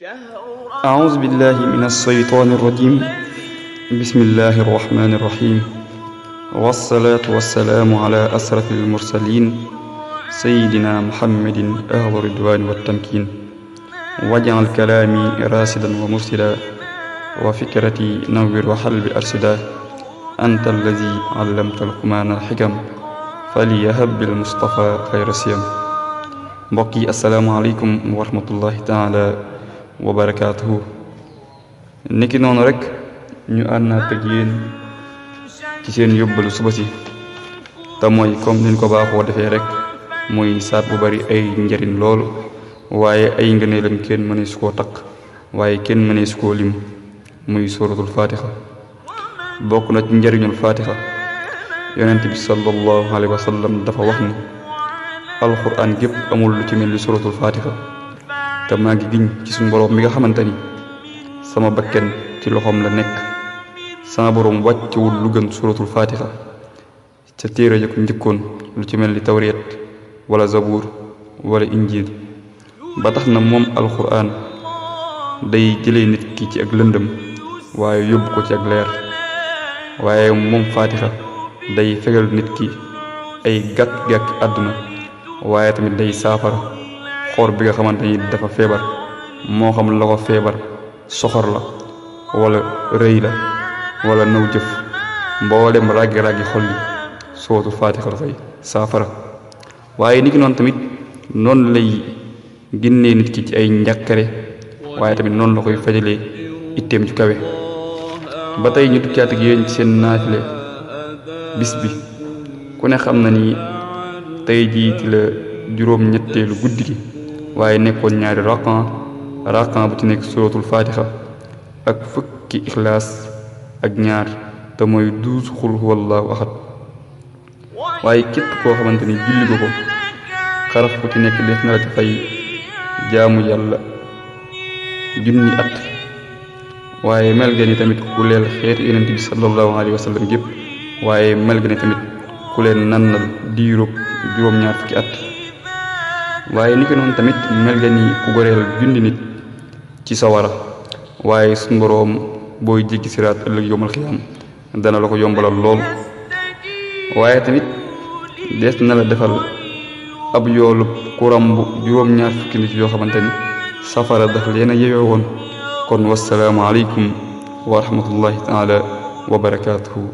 أعوذ بالله من الشيطان الرجيم. بسم الله الرحمن الرحيم، والصلاة والسلام على أشرف المرسلين سيدنا محمد أهل الرضوان والتمكين. واجعل كلامي راشدا ومرشدا وفكرتي نور وحلب أرشدا. أنت الذي علمت لقمان الحكم فليهب بالمصطفى خير السيم. mbokk yi asalaamaaleykum wa rahmatullahi taala wa barakaatuhu. niki noonu rek ñu àndaat ak yéen ci seen yóbbalu suba si te mooy comme niñ ko baaxoo defee rek muy saat bu bari ay njariñ lool, waaye ay ngëneelam kenn mënees koo takk, waaye kenn mënees koo lim, muy suratul fatiha. bokk na ci njariñul fatiha, yonent bi sallallahu alayhi wa sallam dafa wax ni alquran gépp amul lu ci mel ni suratul fatiha, te maa ngi giñ ci suñu boroom mi nga xamante ni sama bakken ci loxoom la nekk, sama boroom wàccewul lu gën suratul fatiha ca téere ya ko njëkkoon, lu ci mel ni tawreet wala zabuur wala injil. ba tax na moom alquran day jëlee nit ki ci ak lëndëm waaye yóbbu ko ci ak leer, waaye moom fatiha day fegal nit ki ay gàkk-gàkki àdduna, waaye tamit day saafara xoor bi nga xamante ni dafa feebar, moo xam la ko feebar soxor la wala rëy la wala naw jëf, mboolem ràggi-ràggi xol yi sootu faatixa dafay saafara. waaye niki noonu tamit noonu lay génnee nit ki ci ay njàkkare, waaye tamit noonu la koy fajalee itteem ju kawe. ba tey ñu tukkaat ak yéen ci seen naafile bis bi. ku ne xam na ni tey jii ci la juróom-ñetteelu guddi gi, waaye nekkoon ñaari raqan bu ci nekk suratul fatiha ak fukki ixlaas ak ñaar, te mooy 12 xul huwallahu ahad. waaye képp koo xamante ni julli ko xaraf bu ci nekk des na la ci fay jaamu yàlla 1000 at. waaye mel ga ni tamit ku leel xeetu yonent bi sallallahu alayhi wa sallam gépp, waaye mel ga ni tamit ku leen nannal diirub juróom-ñaar fukki at. waaye ni ko noonu tamit mel nga ni ku goreel junni nit ci sawara, waaye suñ boroom booy jéggi siraat ëllëg yowmal xiyaam dana la ko yombalal lool. waaye tamit des na la defal ab yoolub ku rambu juróom-ñaar fukki nit yoo xamante ni safara dafa leen a yeyoo woon. kon wasalaamu aleykum wa rahmatullahi taala wa barakaatuhu.